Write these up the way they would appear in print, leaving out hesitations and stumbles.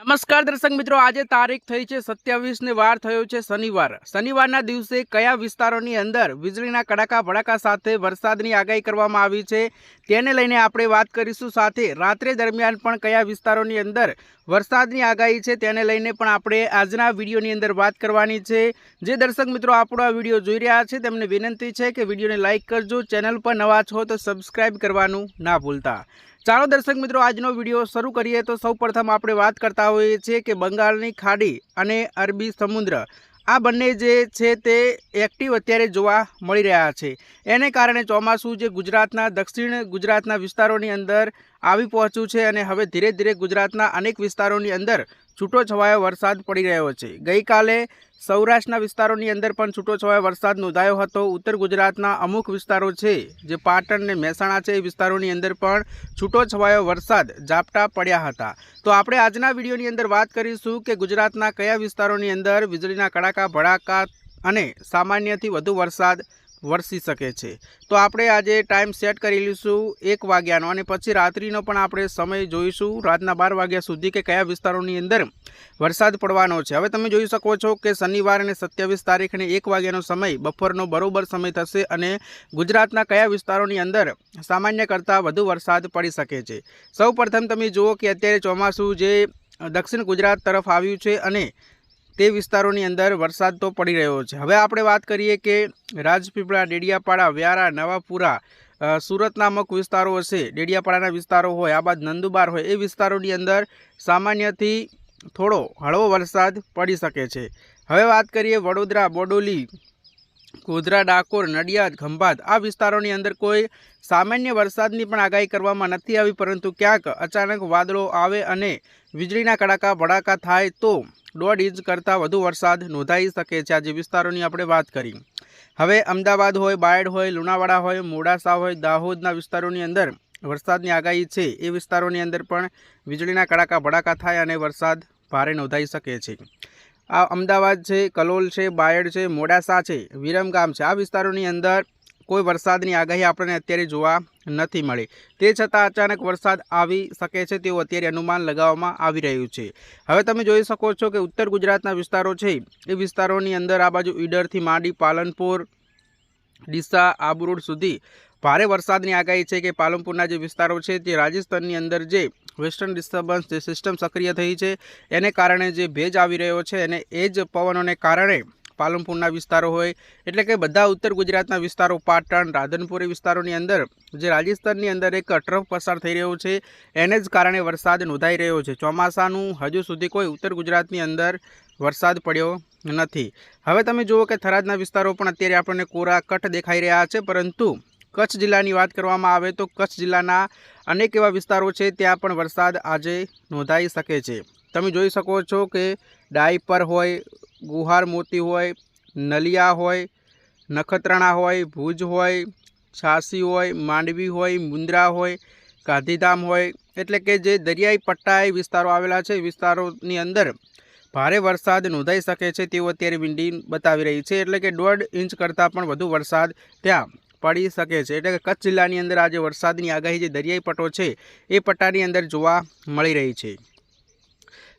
નમસ્કાર દર્શક મિત્રો, આજે તારીખ થઈ છે 27 ને વાર થયો છે શનિવાર. શનિવારના દિવસે કયા વિસ્તારોની અંદર વીજળીના કડાકા ભડાકા સાથે વરસાદની આગાહી કરવામાં આવી છે તેને લઈને આપણે વાત કરીશું. સાથે રાત્રે દરમિયાન પણ કયા વિસ્તારોની અંદર વરસાદની આગાહી છે તેને લઈને પણ આપણે આજના વિડીયોની અંદર વાત કરવાની છે. જે દર્શક મિત્રો આપણો આ વિડીયો જોઈ રહ્યા છે તેમને વિનંતી છે કે વિડીયોને લાઇક કરજો, ચેનલ પર નવા છો તો સબસ્ક્રાઇબ કરવાનું ના ભૂલતા. ચાલો દર્શક મિત્રો, આજનો વિડીયો શરૂ કરીએ તો સૌપ્રથમ આપણે વાત કરતા હોઈએ છીએ કે બંગાળની ખાડી અને અરબી સમુદ્ર આ બંને જે છે તે એક્ટિવ અત્યારે જોવા મળી રહ્યા છે. એને કારણે ચોમાસું જે ગુજરાતના દક્ષિણ ગુજરાતના વિસ્તારોની અંદર આવી પહોંચ્યું છે અને હવે ધીરે ધીરે ગુજરાતના અનેક વિસ્તારોની અંદર છૂટો છવાયો વરસાદ પડી રહ્યો છે. ગઈકાલે સૌરાષ્ટ્રના વિસ્તારોની અંદર પણ છૂટો છવાયો વરસાદ નોંધાયો હતો. ઉત્તર ગુજરાતના અમુક વિસ્તારો છે જે પાટણ ને મહેસાણા છે એ વિસ્તારોની અંદર પણ છૂટો છવાયો વરસાદ ઝાપટા પડ્યા હતા. તો આપણે આજના વિડીયોની અંદર વાત કરીશું કે ગુજરાતના કયા વિસ્તારોની અંદર વીજળીના કડાકા ભડાકા અને સામાન્યથી વધુ વરસાદ વરસી શકે છે. તો આપણે આજે ટાઈમ સેટ કરી લઈશું 1 વાગ્યાનો અને પછી રાત્રિનો પણ આપણે સમય જોઈશું રાતના 12 વાગ્યા સુધી કે કયા વિસ્તારોની અંદર વરસાદ પડવાનો છે. હવે તમે જોઈ શકો છો કે શનિવાર અને 27 તારીખને 1 વાગ્યાનો સમય બપોરનો બરોબર સમય થશે અને ગુજરાતના કયા વિસ્તારોની અંદર સામાન્ય કરતાં વધુ વરસાદ પડી શકે છે. સૌ પ્રથમ તમે જુઓ કે અત્યારે ચોમાસું જે દક્ષિણ ગુજરાત તરફ આવ્યું છે અને તે વિસ્તારોની અંદર વરસાદ તો પડી રહ્યો છે. હવે આપણે વાત કરીએ કે રાજપીપળા, ડેડિયાપાડા, વ્યારા, નવાપુરા, સુરતના અમુક વિસ્તારો હશે, ડેડિયાપાડાના વિસ્તારો હોય, આ બાદ નંદુબાર હોય, એ વિસ્તારોની અંદર સામાન્યથી થોડો હળવો વરસાદ પડી શકે છે. હવે વાત કરીએ વડોદરા, બોડોલી, ગોધરા, ડાકોર, નડિયાદ, ખંભાત આ વિસ્તારોની અંદર કોઈ સામાન્ય વરસાદની પણ આગાહી કરવામાં નથી આવી, પરંતુ ક્યાંક અચાનક વાદળો આવે અને વીજળીના કડાકા ભડાકા થાય તો 1.5 ઇંચ કરતાં વધુ વરસાદ નોંધાઈ શકે છે. આ જે વિસ્તારોની આપણે વાત કરી. હવે અમદાવાદ હોય, બાયડ હોય, લુણાવાડા હોય, મોડાસા હોય, દાહોદના વિસ્તારોની અંદર વરસાદની આગાહી છે. એ વિસ્તારોની અંદર પણ વીજળીના કડાકા ભડાકા થાય અને વરસાદ ભારે નોંધાઈ શકે છે. આ અમદાવાદ છે, કલોલ છે, બાયડ છે, મોડાસા છે, વિરમગામ છે, આ વિસ્તારોની અંદર કોઈ વરસાદની આગાહી આપણને અત્યારે જોવા નથી મળી. તે છતાં અચાનક વરસાદ આવી શકે છે તેવું અત્યારે અનુમાન લગાવવામાં આવી રહ્યું છે. હવે તમે જોઈ શકો છો કે ઉત્તર ગુજરાતના વિસ્તારો છે એ વિસ્તારોની અંદર આ બાજુ ઈડરથી માંડી પાલનપુર, ડીસા, આબુ રોડ સુધી ભારે વરસાદની આગાહી છે કે પાલનપુરના જે વિસ્તારો છે તે રાજસ્થાનની અંદર જે વેસ્ટર્ન ડિસ્ટર્બન્સ જે સિસ્ટમ સક્રિય થઈ છે એને કારણે જે ભેજ આવી રહ્યો છે અને એ જ પવનોને કારણે પાલનપુરના વિસ્તારો હોય એટલે કે બધા ઉત્તર ગુજરાતના વિસ્તારો, પાટણ, રાધનપુર વિસ્તારોની અંદર જે રાજસ્થાનની અંદર એક ટ્રફ પસાર થઈ રહ્યો છે એને જ કારણે વરસાદ નોંધાઈ રહ્યો છે. ચોમાસાનું હજુ સુધી કોઈ ઉત્તર ગુજરાતની અંદર વરસાદ પડ્યો નથી. હવે તમે જુઓ કે થરાદના વિસ્તારો પણ અત્યારે આપણને કોરા કટ દેખાઈ રહ્યા છે, પરંતુ કચ્છ જિલ્લાની વાત કરવામાં આવે તો કચ્છ જિલ્લાના અનેક એવા વિસ્તારો છે ત્યાં પણ વરસાદ આજે નોંધાઈ શકે છે. તમે જોઈ શકો છો કે ડાયપર હોય, ગુહાર મોતી હોય, નલિયા હોય, નખત્રાણા હોય, ભુજ હોય, છાસી હોય, માંડવી હોય, મુંદ્રા હોય, ગાંધીધામ હોય, એટલે કે જે દરિયાઈ પટ્ટાએ વિસ્તારો આવેલા છે વિસ્તારોની અંદર ભારે વરસાદ નોંધાઈ શકે છે તેવું અત્યારે વિંડી બતાવી રહી છે. એટલે કે 1.5 ઇંચ કરતાં પણ વધુ વરસાદ ત્યાં પડી શકે છે. એટલે કે કચ્છ જિલ્લાની અંદર આજે વરસાદની આગાહી જે દરિયાઈ પટ્ટો છે એ પટ્ટાની અંદર જોવા મળી રહી છે.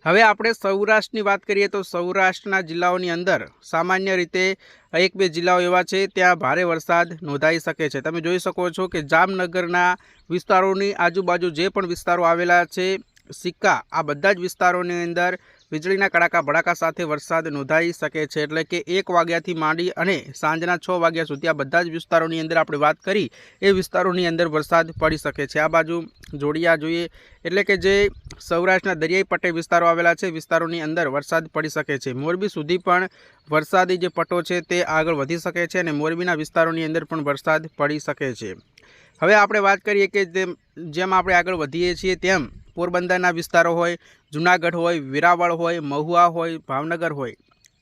હવે આપણે સૌરાષ્ટ્રની વાત કરીએ તો સૌરાષ્ટ્રના જિલ્લાઓની અંદર સામાન્ય રીતે 1-2 જિલ્લાઓ એવા છે ત્યાં ભારે વરસાદ નોંધાઈ શકે છે. તમે જોઈ શકો છો કે જામનગરના વિસ્તારોની આજુબાજુ જે પણ વિસ્તારો આવેલા છે, સિક્કા, આ બધા જ વિસ્તારોની અંદર વીજળીના કડાકા ભડાકા સાથે વરસાદ નોંધાઈ શકે છે. એટલે કે 1 વાગ્યાથી માંડી અને સાંજના 6 વાગ્યા સુધી આ બધા જ વિસ્તારોની અંદર આપણે વાત કરી એ વિસ્તારોની અંદર વરસાદ પડી શકે છે. આ બાજુ જોડિયા જોઈએ એટલે કે જે સૌરાષ્ટ્રના દરિયાઈ પટ્ટે વિસ્તારો આવેલા છે વિસ્તારોની અંદર વરસાદ પડી શકે છે. મોરબી સુધી પણ વરસાદી જે પટ્ટો છે તે આગળ વધી શકે છે અને મોરબીના વિસ્તારોની અંદર પણ વરસાદ પડી શકે છે. હવે આપણે વાત કરીએ કે જેમ આપણે આગળ વધીએ છીએ તેમ પોરબંદરના વિસ્તારો હોય, જૂનાગઢ હોય, વેરાવળ હોય, મહુવા હોય, ભાવનગર હોય,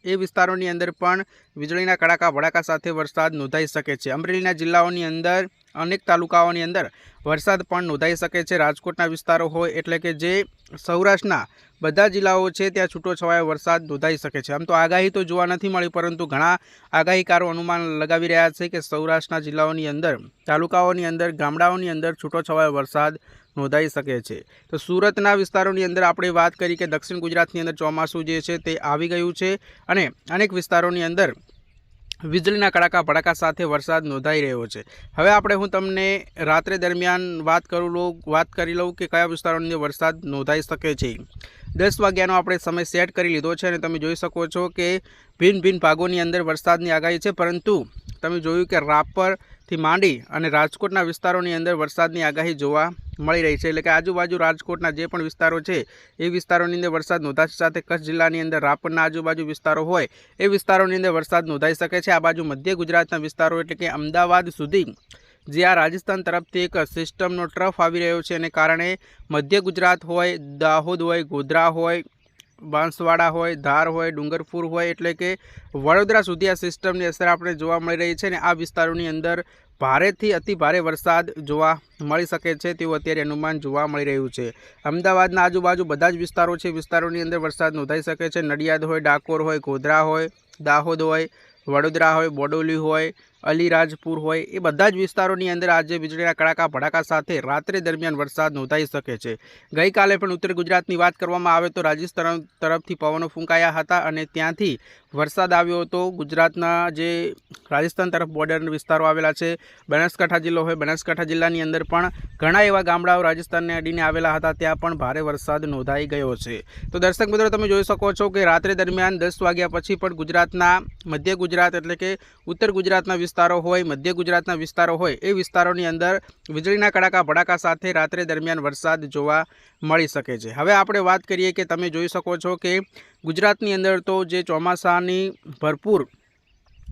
એ વિસ્તારોની અંદર પણ વીજળીના કડાકા ભડાકા સાથે વરસાદ નોંધાઈ શકે છે. અમરેલીના જિલ્લાઓની અંદર અનેક તાલુકાઓની અંદર વરસાદ પણ નોંધાઈ શકે છે. રાજકોટના વિસ્તારો હોય એટલે કે જે સૌરાષ્ટ્રના બધા જિલ્લાઓ છે ત્યાં છૂટો છવાયો વરસાદ નોંધાઈ શકે છે. આમ તો આગાહી તો જોવા નથી મળી, પરંતુ ઘણા આગાહીકારો અનુમાન લગાવી રહ્યા છે કે સૌરાષ્ટ્રના જિલ્લાઓની અંદર, તાલુકાઓની અંદર, ગામડાઓની અંદર છૂટો છવાયો વરસાદ નોંધાઈ શકે છે। તો સુરતના વિસ્તારોની અંદર આપણે વાત કરી કે દક્ષિણ ગુજરાતની અંદર ચોમાસું જે છે તે આવી ગયું છે અને અનેક વિસ્તારોની અંદર વીજળીના કડાકા ભડાકા સાથે વરસાદ નોંધાઈ રહ્યો છે। હવે હું તમને રાત્રે દરમિયાન વાત કરી લઉં કે કયા વિસ્તારોની અંદર વરસાદ નોંધાઈ શકે છે। 10 વાગ્યાનો આપણે સમય સેટ કરી લીધો છે અને તમે જોઈ શકો છો કે ભિન્ન ભિન્ન ભાગોની અંદર વરસાદની આગાહી છે, પરંતુ તમે જોયું કે રાપરથી માંડી અને રાજકોટના વિસ્તારોની અંદર વરસાદની આગાહી જોવા મળી રહી છે। એટલે કે આજુબાજુ રાજકોટના જે પણ વિસ્તારો છે એ વિસ્તારોની અંદર વરસાદ નોંધાશે, સાથે કચ્છ જિલ્લાની અંદર રાપરના આજુબાજુ વિસ્તારો હોય એ વિસ્તારોની અંદર વરસાદ નોંધાઈ શકે છે। આ બાજુ મધ્ય ગુજરાતના વિસ્તારો એટલે કે અમદાવાદ સુધી જે આ રાજસ્થાન તરફથી એક સિસ્ટમનો ટ્રફ આવી રહ્યો છે એને કારણે મધ્ય ગુજરાત હોય, દાહોદ હોય, ગોધરા હોય, બાંસવાડા હોય, ધાર હોય, ડુંગરપુર હોય એટલે કે વડોદરા સુધી આ સિસ્ટમની અસર આપણે જોવા મળી રહી છે અને આ વિસ્તારોની અંદર ભારેથી અતિ ભારે વરસાદ જોવા મળી શકે છે તેવું અત્યારે અનુમાન જોવા મળી રહ્યું છે। અમદાવાદના આજુબાજુ બધા જ વિસ્તારો છે, વિસ્તારોની અંદર વરસાદ નોંધાઈ શકે છે। નડિયાદ હોય, ડાકોર હોય, ગોધરા હોય, દાહોદ હોય, વડોદરા હોય, બોડોલી હોય, અલીરાજપુર હોય, એ બધા જ વિસ્તારોની અંદર આજે વીજળીના કડાકા ભડાકા સાથે રાત્રે દરમિયાન વરસાદ નોંધાઈ શકે છે। ગઈકાલે પણ ઉત્તર ગુજરાતની વાત કરવામાં આવે તો રાજસ્થાન તરફથી પવનો ફૂંકાયા હતા અને ત્યાંથી વરસાદ આવ્યો હતો। ગુજરાતના જે રાજસ્થાન તરફ બોર્ડર વિસ્તારો આવેલા છે, બનાસકાંઠા જિલ્લો હોય, બનાસકાંઠા જિલ્લાની અંદર પણ ઘણા એવા ગામડાઓ રાજસ્થાનને અડીને આવેલા હતા, ત્યાં પણ ભારે વરસાદ નોંધાઈ ગયો છે। તો દર્શક મિત્રો, તમે જોઈ શકો છો કે રાત્રે દરમિયાન 10 વાગ્યા પછી પણ ગુજરાતના મધ્ય ગુજરાત એટલે કે ઉત્તર ગુજરાતના વિસ્તારો હોય, મધ્ય ગુજરાતના વિસ્તારો હોય એ વિસ્તારોની અંદર વીજળીના કડાકા ભડાકા સાથે રાત્રે દરમિયાન વરસાદ જોવા મળી શકે છે। હવે આપણે વાત કરીએ કે તમે જોઈ શકો છો કે ગુજરાતની અંદર તો જે ચોમાસાની ભરપૂર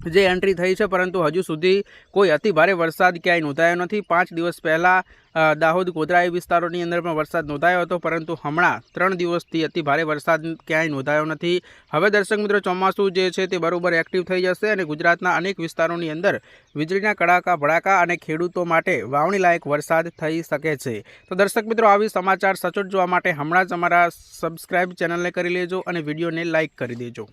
જે એન્ટ્રી થઈ છે, પરંતુ હજુ સુધી કોઈ અતિ ભારે વરસાદ ક્યાંય નોંધાયો નથી। 5 દિવસ પહેલાં દાહોદ, ગોધરા એ વિસ્તારોની અંદર પણ વરસાદ નોંધાયો હતો, પરંતુ હમણાં 3 દિવસથી અતિ ભારે વરસાદ ક્યાંય નોંધાયો નથી। હવે દર્શક મિત્રો, ચોમાસું જે છે તે બરોબર એક્ટિવ થઈ જશે અને ગુજરાતના અનેક વિસ્તારોની અંદર વીજળીના કડાકા ભડાકા અને ખેડૂતો માટે વાવણી લાયક વરસાદ થઈ શકે છે। તો દર્શક મિત્રો, આવી સમાચાર સચોટ જોવા માટે હમણાં જ અમારા સબસ્ક્રાઇબ ચેનલને કરી લેજો અને વિડીયોને લાઇક કરી દેજો।